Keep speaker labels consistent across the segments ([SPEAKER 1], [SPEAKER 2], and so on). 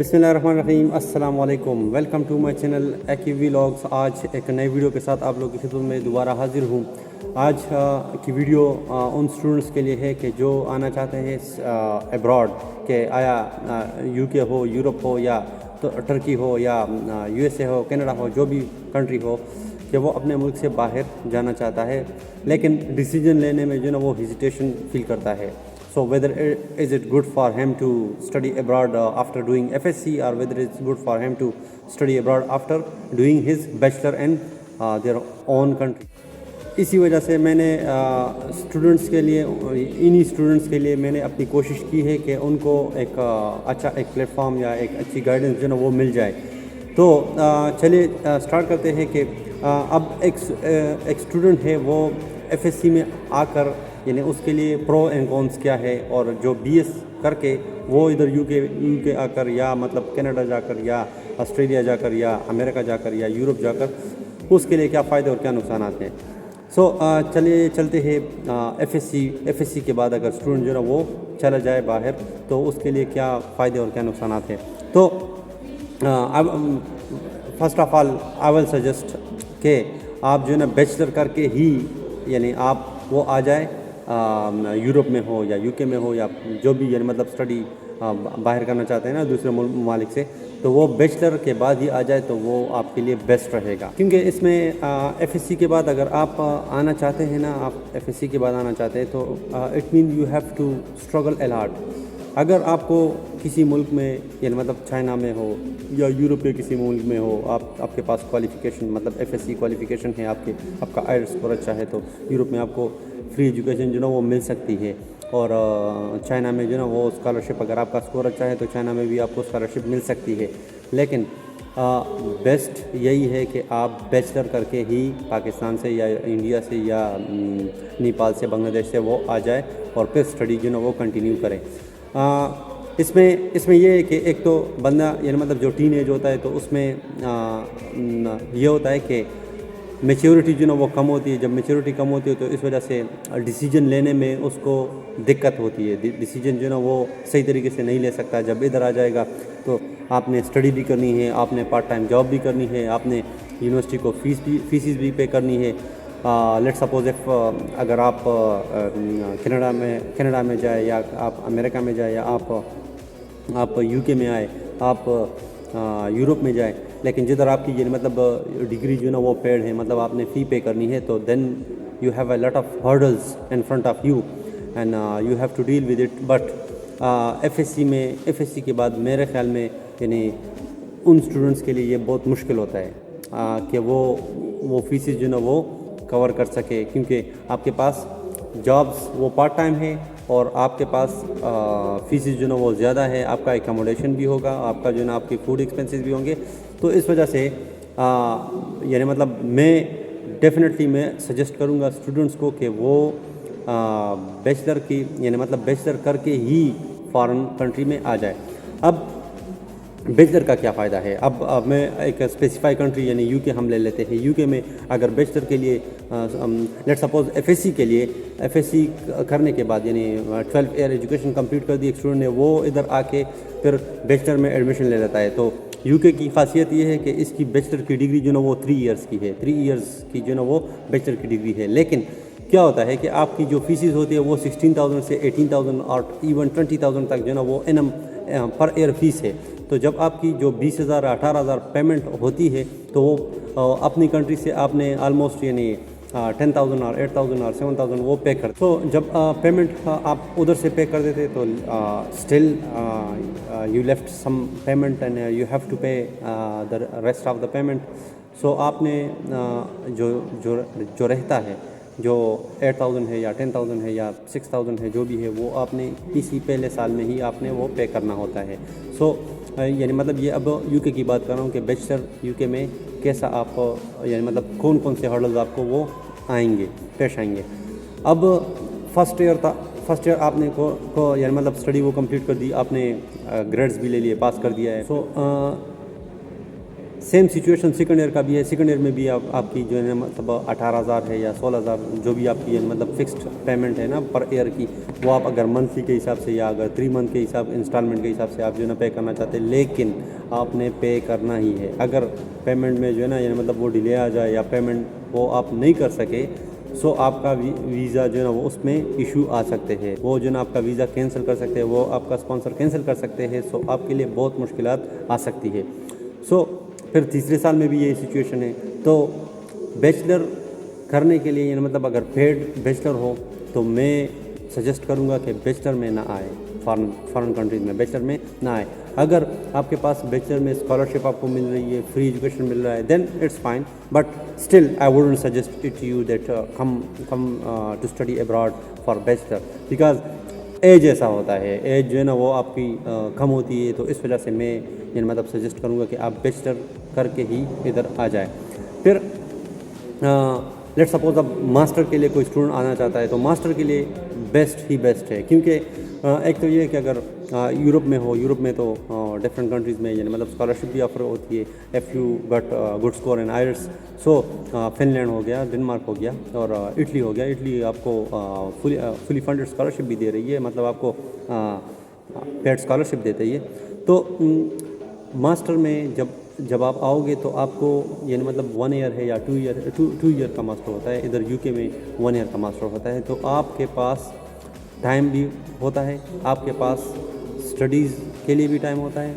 [SPEAKER 1] बिस्मिल्लाहिर्रहमानिर्रहीम, अस्सलाम वालेकुम। Welcome to my channel AQ vlogs. आज एक नई वीडियो के साथ आप लोगों की खिदमत में दोबारा हाजिर हूँ। आज की वीडियो उन स्टूडेंट्स के लिए है कि जो आना चाहते हैं अब्रॉड, के आया यूके हो, यूरोप हो, या तो टर्की हो, या यूएसए हो, कनाडा हो, जो भी कंट्री हो, कि वो अपने मुल्क से बाहर जाना चाहता है, लेकिन डिसीजन लेने में जो ना वो हेजिटेशन फील करता है। So whether is it good for him to study abroad after doing FSC, or whether it's good for him to study abroad after doing his bachelor in their own country. इसी वजह से मैंने students के लिए, इन्हीं students के लिए मैंने अपनी कोशिश की है कि उनको एक अच्छा एक प्लेटफॉर्म या एक अच्छी गाइडेंस जो ना वो मिल जाए। तो चलिए स्टार्ट करते हैं कि अब एक स्टूडेंट है, वो FSC में आकर यानी उसके लिए प्रो एंड कॉन्स क्या है, और जो BS करके वो इधर यूके आकर, या मतलब कनाडा जाकर, या ऑस्ट्रेलिया जाकर, या अमेरिका जाकर, या यूरोप जाकर, उसके लिए क्या फ़ायदे और क्या नुकसान हैं। सो चलिए चलते हैं FSC के बाद अगर स्टूडेंट जो ना वो चला जाए बाहर, तो उसके लिए क्या फ़ायदे और क्या नुकसान हैं। तो first of all I will suggest कि आप जो है ना बैचलर करके ही यानी आप वो आ जाए, यूरोप में हो या यूके में हो, या जो भी यानी मतलब स्टडी बाहर करना चाहते हैं ना दूसरे ममालिक से, तो वो बैचलर के बाद ही आ जाए तो वो आपके लिए बेस्ट रहेगा। क्योंकि इसमें FSC के बाद अगर आप आना चाहते हैं ना, आप FSC के बाद आना चाहते हैं, तो it mean you have to struggle a lot. अगर आपको किसी मुल्क में यानी मतलब चाइना में हो या यूरोप के किसी मुल्क में हो, आपके पास क्वालिफ़िकेशन मतलब FSC क्वालिफ़िकेशन है, आपका आईएलटीएस स्कोर अच्छा है, तो यूरोप में आपको फ्री एजुकेशन जो ना वो मिल सकती है। और चाइना में जो ना वो स्कॉलरशिप, अगर आपका स्कोर अच्छा है तो चाइना में भी आपको स्कॉलरशिप मिल सकती है। लेकिन बेस्ट यही है कि आप बैचलर करके ही पाकिस्तान से या इंडिया से या नेपाल से, बांग्लादेश से वो आ जाए और फिर स्टडी जो ना वो कंटिन्यू करें। इसमें ये है कि एक तो बंदा यानी मतलब जो टीन एज होता है, तो उसमें ये होता है कि मैच्योरिटी जो ना वो कम होती है। जब मैच्योरिटी कम होती है तो इस वजह से डिसीजन लेने में उसको दिक्कत होती है, डिसीजन जो ना वो सही तरीके से नहीं ले सकता। जब इधर आ जाएगा तो आपने स्टडी भी करनी है, आपने पार्ट टाइम जॉब भी करनी है, आपने यूनिवर्सिटी को फीसिस भी पे करनी है। लेट्स सपोज इफ अगर आप कनाडा में जाए, या आप अमेरिका में जाए, या आप यूके में आए, आप यूरोप में जाए, लेकिन जिधर आपकी ये मतलब डिग्री जो ना वो पेड है, मतलब आपने फ़ी पे करनी है, तो then you have a lot of hurdles in front of you and you have to deal with it. But FSC के बाद मेरे ख़्याल में यानी उन स्टूडेंट्स के लिए ये बहुत मुश्किल होता है कि वो फीसिस जो ना वो कवर कर सके, क्योंकि आपके पास जॉब्स वो पार्ट टाइम है और आपके पास फीसिस जो ना वो ज़्यादा है, आपका एकोमोडेशन भी होगा, आपका जो ना आपके फूड एक्सपेंसेस भी होंगे। तो इस वजह से यानी मतलब मैं डेफिनेटली मैं सजेस्ट करूँगा स्टूडेंट्स को कि वो बैचलर की यानी मतलब बैचलर करके ही फॉरेन कंट्री में आ जाए। अब बैचलर का क्या फ़ायदा है। अब मैं एक स्पेसिफाई कंट्री यानी यूके हम ले लेते हैं। यूके में अगर बैचलर के लिए लेट सपोज FSC के लिए FSC करने के बाद यानी 12 ईयर एजुकेशन कंप्लीट कर दी एक स्टूडेंट ने, वो इधर आके फिर बैचलर में एडमिशन ले लेता है। तो यूके की खासियत ये है कि इसकी बैचलर की डिग्री जो ना वो 3 ईयर्स की है, 3 ईयर्स की जो ना वो बैचलर की डिग्री है। लेकिन क्या होता है कि आपकी जो फीसिस होती है वो 16,000 से 18,000 और इवन 20,000 तक जो ना वो एनम पर ईयर फीस है। तो जब आपकी जो 20,000 18,000 पेमेंट होती है, तो वो अपनी कंट्री से आपने आलमोस्ट यानी 10,000 और 8,000 और 7,000 वो पे कर। तो जब पेमेंट आप उधर से पे कर देते तो still you left some payment and you have to pay the rest of the payment. So आपने जो रहता है, जो 8,000 है या 10,000 है या 6,000 है, जो भी है, वो आपने इसी पहले साल में ही आपने वो पे करना होता है। सो यानी मतलब ये अब यूके की बात कर रहा हूँ कि बैचलर यूके में कैसा आप यानी मतलब कौन कौन से हर्डल्स आपको वो पेश आएंगे। अब फर्स्ट ईयर आपने को यानी मतलब स्टडी वो कंप्लीट कर दी, आपने ग्रेड्स भी ले लिए, पास कर दिया है। So same situation second year का भी है। सेकंड ईयर में भी आपकी जो है मतलब 18,000 है या 16,000 जो भी आपकी मतलब फिक्स्ड पेमेंट है ना पर ईयर की, वो आप अगर मंथली के हिसाब से या अगर 3 मंथ के हिसाब इंस्टॉलमेंट के हिसाब से आप जो है ना पे करना चाहते हैं, लेकिन आपने पे करना ही है। अगर पेमेंट में जो है ना मतलब वो डिले आ जाए या पेमेंट वो आप नहीं कर सके, सो आपका वीज़ा जो है ना वो उसमें इशू आ सकते हैं। वो जो है ना आपका वीज़ा कैंसिल कर सकते हैं, वो आपका स्पॉन्सर कैंसिल कर सकते हैं। सो आपके लिए बहुत मुश्किलात आ सकती है। सो फिर तीसरे साल में भी यही सिचुएशन है। तो बैचलर करने के लिए मतलब अगर पेड बैचलर हो तो मैं सजेस्ट करूँगा कि बैचलर में ना आए, फॉरेन कंट्रीज़ में बैचलर में ना आए। अगर आपके पास बैचलर में स्कॉलरशिप आपको मिल रही है, फ्री एजुकेशन मिल रहा है, then it's fine, but still I wouldn't suggest it you that come to study abroad for bachelor, because as ऐसा होता है, एज जो है ना वो आपकी कम होती है। तो इस वजह से मैं मतलब सजेस्ट करूँगा कि आप बैचलर करके ही इधर आ जाए। फिर लेट सपोज अब मास्टर के लिए कोई स्टूडेंट आना चाहता है, तो मास्टर के लिए बेस्ट ही बेस्ट है। क्योंकि एक तो ये है कि अगर यूरोप में हो, यूरोप में तो डिफरेंट कंट्रीज़ में मतलब स्कॉलरशिप भी ऑफर होती है if you got good score in IELTS. So Finland हो गया, डेनमार्क हो गया और इटली हो गया। इटली आपको फुली फंडेड स्कॉलरशिप भी दे रही है, मतलब आपको पेड स्कॉलरशिप देते ही है। तो मास्टर में जब आप आओगे तो आपको मतलब 1 ईयर है या 2 ईयर का मास्टर होता है। इधर यूके में 1 ईयर का मास्टर होता है। तो आपके पास टाइम भी होता है, आपके पास स्टडीज़ के लिए भी टाइम होता है,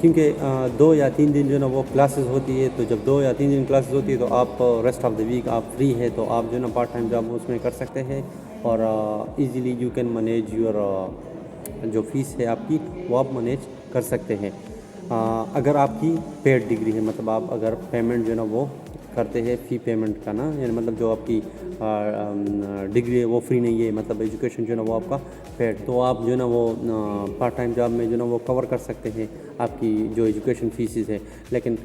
[SPEAKER 1] क्योंकि 2 या 3 दिन जो ना वो क्लासेस होती है। तो जब 2 या 3 दिन क्लासेस होती है तो आप रेस्ट ऑफ द वीक आप फ्री है, तो आप जो ना पार्ट टाइम जॉब उसमें कर सकते हैं और easily you can manage your जो फीस है आपकी वो आप मैनेज कर सकते हैं। अगर आपकी पेड डिग्री है, मतलब आप अगर पेमेंट जो ना वो करते हैं फ़ी पेमेंट का ना, मतलब जो आपकी डिग्री है वो फ्री नहीं है, मतलब एजुकेशन जो ना वो आपका पेड, तो आप जो ना वो पार्ट टाइम जॉब में जो ना वो कवर कर सकते हैं आपकी जो एजुकेशन फीसिस है। लेकिन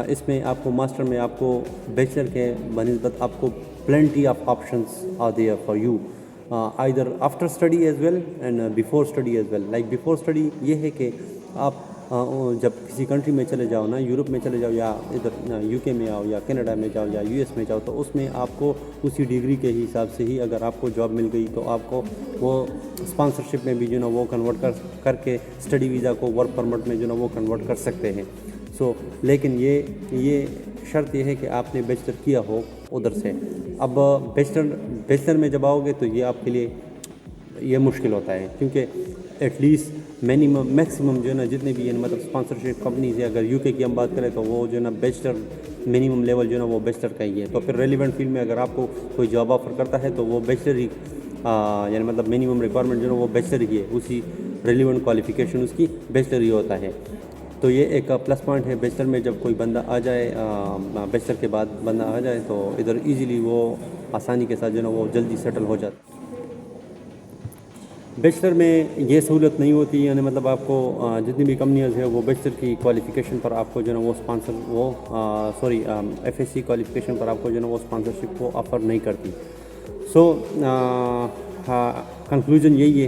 [SPEAKER 1] इसमें आपको मास्टर में आपको बैचलर के बनिस्बत आपको plenty of options are there for you, either after study as well and before study as well. Like before study ये है कि आप जब किसी कंट्री में चले जाओ ना, यूरोप में चले जाओ या इधर यूके में आओ या कनाडा में जाओ या यूएस में जाओ, तो उसमें आपको उसी डिग्री के हिसाब से ही अगर आपको जॉब मिल गई तो आपको वो स्पॉन्सरशिप में भी जो ना वो कन्वर्ट करके स्टडी वीज़ा को वर्क परमिट में जो ना वो कन्वर्ट कर सकते हैं। सो लेकिन ये शर्त ये है कि आपने बैचलर किया हो उधर से। अब बैचलर में जब आओगे तो ये आपके लिए ये मुश्किल होता है, क्योंकि एटलीस्ट मैक्सिमम जो है ना जितने भी मतलब स्पॉन्सरशिप कंपनीज है, अगर यूके की हम बात करें तो वो जो है ना बैचलर मिनिमम लेवल जो है ना वो बैचलर का ही है। तो फिर रेलिवेंट फील्ड में अगर आपको कोई जॉब ऑफर करता है तो वो बैचलर ही मतलब मिनिमम रिक्वायरमेंट जो है वो बैचलर ही है, उसी रेलिवेंट क्वालिफिकेशन उसकी बैचलर ही होता है। तो ये एक प्लस पॉइंट है बैचलर में। जब कोई बंदा आ जाए, बैचलर के बाद बंदा आ जाए तो इधर ईज़िली वो आसानी के साथ जो है ना वो जल्दी सेटल हो जाता है। बैचलर में ये सहूलत नहीं होती, मतलब आपको जितनी भी कंपनियाज़ है वो बैचलर की क्वालिफ़िकेशन पर आपको जो है ना वो एफएससी क्वालिफ़िकेशन पर आपको जो है ना वो स्पॉन्सरशिप को ऑफ़र नहीं करती। सो कंक्लूजन यही है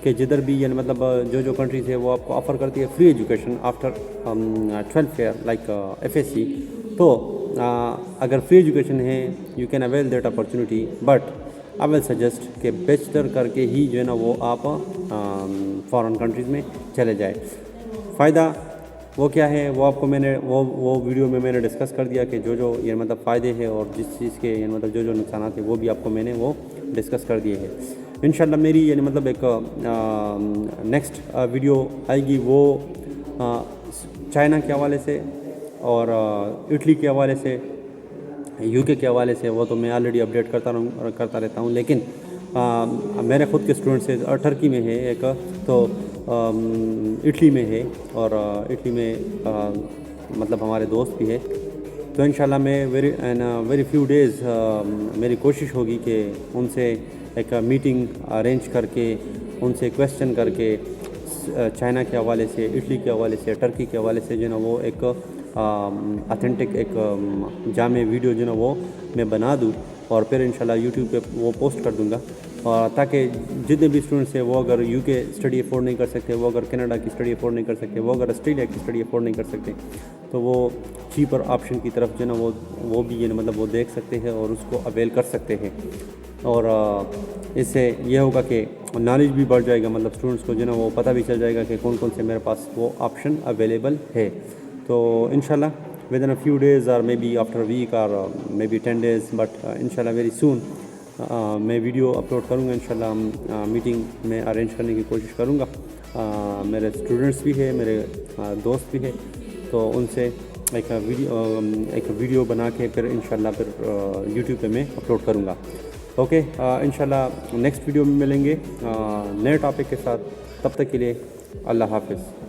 [SPEAKER 1] कि जिधर भी मतलब जो कंट्रीज़ है वो आपको ऑफ़र करती है free education after 12th year like FSc. तो अगर फ्री एजुकेशन है you can avail that opportunity, but I will suggest कि बैचलर करके ही जो है ना वो आप फॉरेन कंट्रीज़ में चले जाए। फ़ायदा वो क्या है वो आपको मैंने वो वीडियो में मैंने डिस्कस कर दिया कि जो मतलब फ़ायदे हैं और जिस चीज़ के मतलब जो नुकसान हैं वो भी आपको मैंने वो डिस्कस कर दिए हैं। इंशाल्लाह मेरी मतलब एक नेक्स्ट वीडियो आएगी वो चाइना के हवाले से और इटली के हवाले से, यूके के हवाले से। वो तो मैं ऑलरेडी अपडेट करता रहता हूँ, लेकिन मेरे ख़ुद के स्टूडेंट्स है, टर्की में है एक, तो इटली में है और इटली में मतलब हमारे दोस्त भी है। तो इंशाल्लाह मैं वेरी फ्यू डेज़ मेरी कोशिश होगी कि उनसे एक मीटिंग अरेंज करके उनसे क्वेश्चन करके चाइना के हवाले से, इटली के हवाले से, टर्की के हवाले से जो ना वो एक ऑथेंटिक एक जामे वीडियो जो ना वो मैं बना दूँ और फिर इंशाल्लाह यूट्यूब पे वो पोस्ट कर दूँगा। اور تاکہ جتنے بھی اسٹوڈنٹس ہیں وہ اگر یو کے اسٹڈی افورڈ نہیں کر سکتے، وہ اگر کینیڈا کی اسٹڈی افورڈ نہیں کر سکتے، وہ اگر آسٹریلیا کی اسٹڈی افورڈ نہیں کر سکتے، تو وہ چیپر آپشن کی طرف جو ہے نا وہ بھی یہ مطلب وہ دیکھ سکتے ہیں اور اس کو اویل کر سکتے ہیں. اور اس سے یہ ہوگا کہ نالج بھی بڑھ جائے گا، مطلب اسٹوڈنٹس کو جو ہے نا وہ پتہ بھی چل جائے گا کہ کون کون سے میرے پاس وہ آپشن اویلیبل ہے. تو انشاءاللہ within a few days اور مے بی آفٹر ویک اور مے بی 10 days بٹ انشاءاللہ ویری سون میں ویڈیو اپلوڈ کروں گا. انشاءاللہ میٹنگ میں ارینج کرنے کی کوشش کروں گا. میرے اسٹوڈنٹس بھی ہیں، میرے دوست بھی ہیں، تو ان سے ایک ویڈیو بنا کے پھر انشاءاللہ پھر یوٹیوب پہ میں اپلوڈ کروں گا. اوکے، انشاءاللہ نیکسٹ ویڈیو میں ملیں گے نئے ٹاپک کے ساتھ. تب تک کے لیے اللہ حافظ.